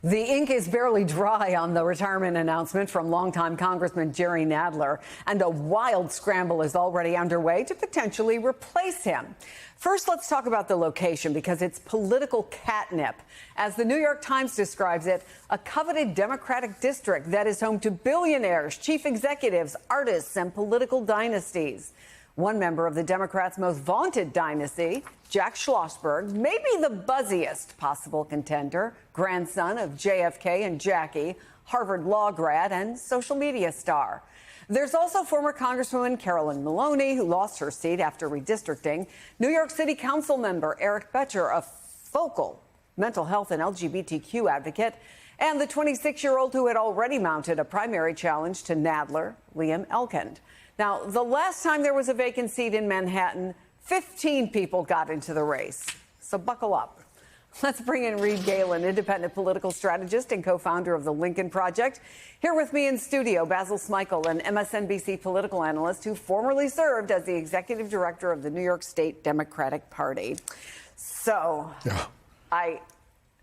The ink is barely dry on the retirement announcement from longtime Congressman Jerry Nadler, and a wild scramble is already underway to potentially replace him. First, let's talk about the location because it's political catnip. As the New York Times describes it, a coveted Democratic district that is home to billionaires, chief executives, artists, and political dynasties. One member of the Democrats' most vaunted dynasty, Jack Schlossberg, may be the buzziest possible contender, grandson of JFK and Jackie, Harvard law grad, and social media star. There's also former Congresswoman Carolyn Maloney, who lost her seat after redistricting, New York City Council member Eric Boettcher, a vocal mental health and LGBTQ advocate, and the 26-year-old who had already mounted a primary challenge to Nadler, Liam Elkind. Now, the last time there was a vacant seat in Manhattan, 15 people got into the race. So buckle up. Let's bring in Reed Galen, independent political strategist and co-founder of the Lincoln Project. Here with me in studio, Basil Smikle, an MSNBC political analyst who formerly served as the executive director of the New York State Democratic Party. So, yeah. I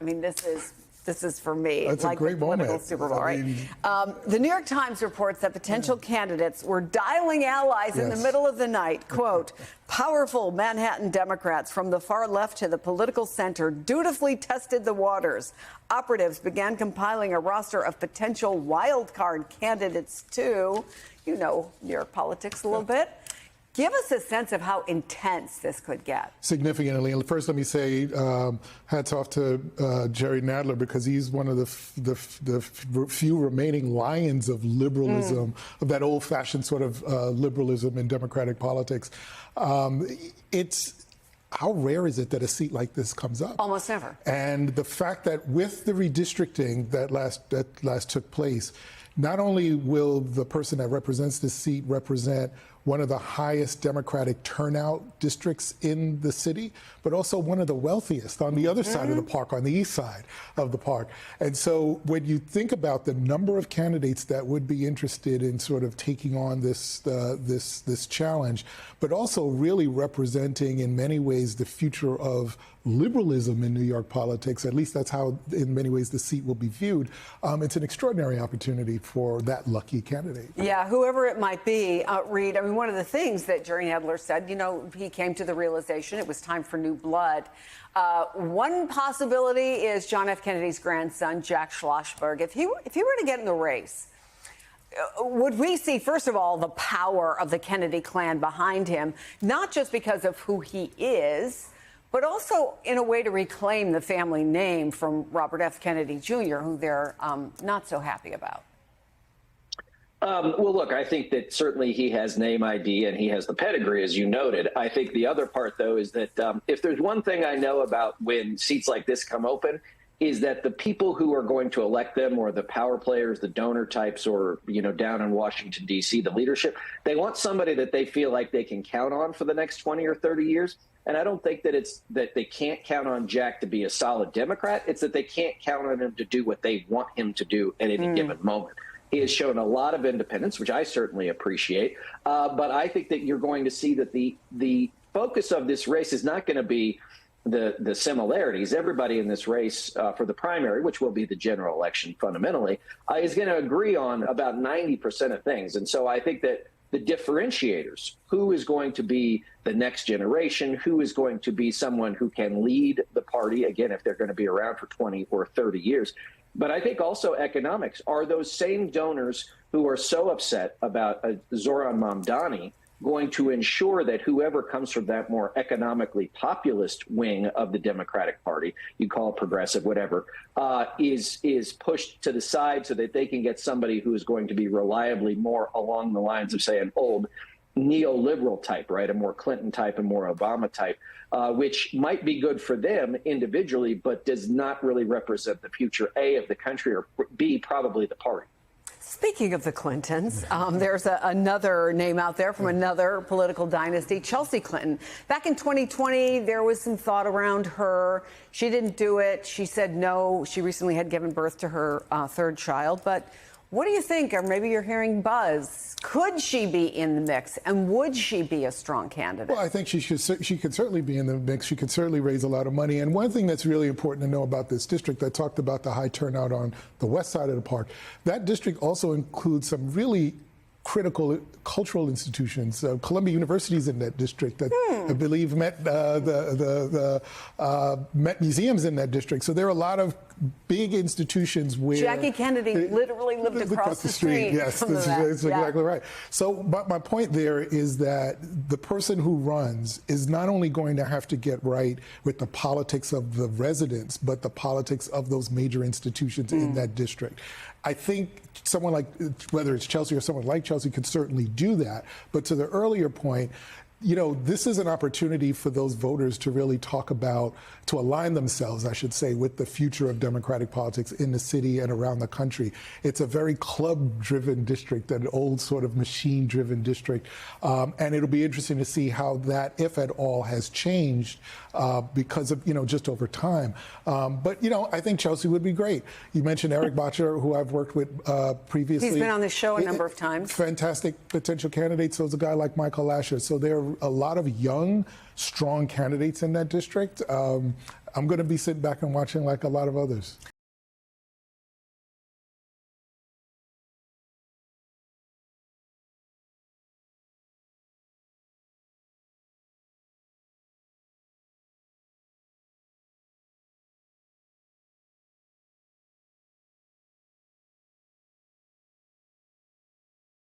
mean, this is for me. That's like a great moment. Super Bowl, right? The New York Times reports that potential candidates were dialing allies in the middle of the night. Quote, powerful Manhattan Democrats from the far left to the political center dutifully tested the waters. Operatives began compiling a roster of potential wild card candidates too. You know New York politics a little bit. Give us a sense of how intense this could get. Significantly. And first, let me say hats off to Jerry Nadler, because he's one of the few remaining lions of liberalism, of that old-fashioned sort of liberalism in Democratic politics. How rare is it that a seat like this comes up? Almost never. And the fact that with the redistricting that last took place, not only will the person that represents this seat represent one of the highest Democratic turnout districts in the city, but also one of the wealthiest on the other side of the park, on the east side of the park. And so when you think about the number of candidates that would be interested in sort of taking on this challenge, but also really representing in many ways the future of liberalism in New York politics, at least that's how in many ways the seat will be viewed, it's an extraordinary opportunity for that lucky candidate. Yeah, whoever it might be, Reed, I mean, one of the things that Jerry Nadler said, you know, he came to the realization it was time for new blood. One possibility is John F. Kennedy's grandson, Jack Schlossberg. If he were to get in the race, would we see, first of all, the power of the Kennedy clan behind him, not just because of who he is, but also in a way to reclaim the family name from Robert F. Kennedy Jr., who they're not so happy about? Well, look, I think that certainly he has name ID and he has the pedigree, as you noted. I think the other part, though, is that if there's one thing I know about when seats like this come open, is that the people who are going to elect them, or the power players, the donor types, or, you know, down in Washington, D.C., the leadership, they want somebody that they feel like they can count on for the next 20 or 30 years. And I don't think that it's that they can't count on Jack to be a solid Democrat. It's that they can't count on him to do what they want him to do at any given moment. He has shown a lot of independence, which I certainly appreciate. But I think that you're going to see that the focus of this race is not going to be the similarities. Everybody in this race for the primary, which will be the general election fundamentally, is going to agree on about 90% of things. And so I think that the differentiators, who is going to be the next generation, who is going to be someone who can lead the party, again, if they're going to be around for 20 or 30 years. But I think also economics are those same donors who are so upset about Zoran Mamdani going to ensure that whoever comes from that more economically populist wing of the Democratic Party, you call it progressive, whatever, is pushed to the side so that they can get somebody who is going to be reliably more along the lines of, say, an old neoliberal type, right, a more Clinton type, a more Obama type, which might be good for them individually, but does not really represent the future, A, of the country, or B, probably the party. Speaking of the Clintons, there's another name out there from another political dynasty, Chelsea Clinton. Back in 2020, there was some thought around her. She didn't do it. She said no. She recently had given birth to her third child. But What do you think? Or maybe you're hearing buzz. Could she be in the mix, and would she be a strong candidate? Well, I think she could certainly be in the mix. She could certainly raise a lot of money. And one thing that's really important to know about this district, I talked about the high turnout on the west side of the park. That district also includes some really critical cultural institutions. Columbia University is in that district. That I believe Met Met Museum's in that district. So there are a lot of big institutions where Jackie Kennedy literally lived across the street. Yes, from that's exactly right. So, but my point there is that the person who runs is not only going to have to get right with the politics of the residents, but the politics of those major institutions in that district. I think someone like, whether it's Chelsea or someone like Chelsea, could certainly do that. But to the earlier point, you know, this is an opportunity for those voters to really talk about, to align themselves, I should say, with the future of Democratic politics in the city and around the country. It's a very club-driven district, an old sort of machine-driven district. And it'll be interesting to see how that, if at all, has changed because of, you know, just over time. But, you know, I think Chelsea would be great. You mentioned Eric Bottcher, who I've worked with previously. He's been on this show a number of times. Fantastic potential candidates. So is a guy like Michael Lasher. So there are a lot of young, strong candidates in that district. I'm going to be sitting back and watching like a lot of others.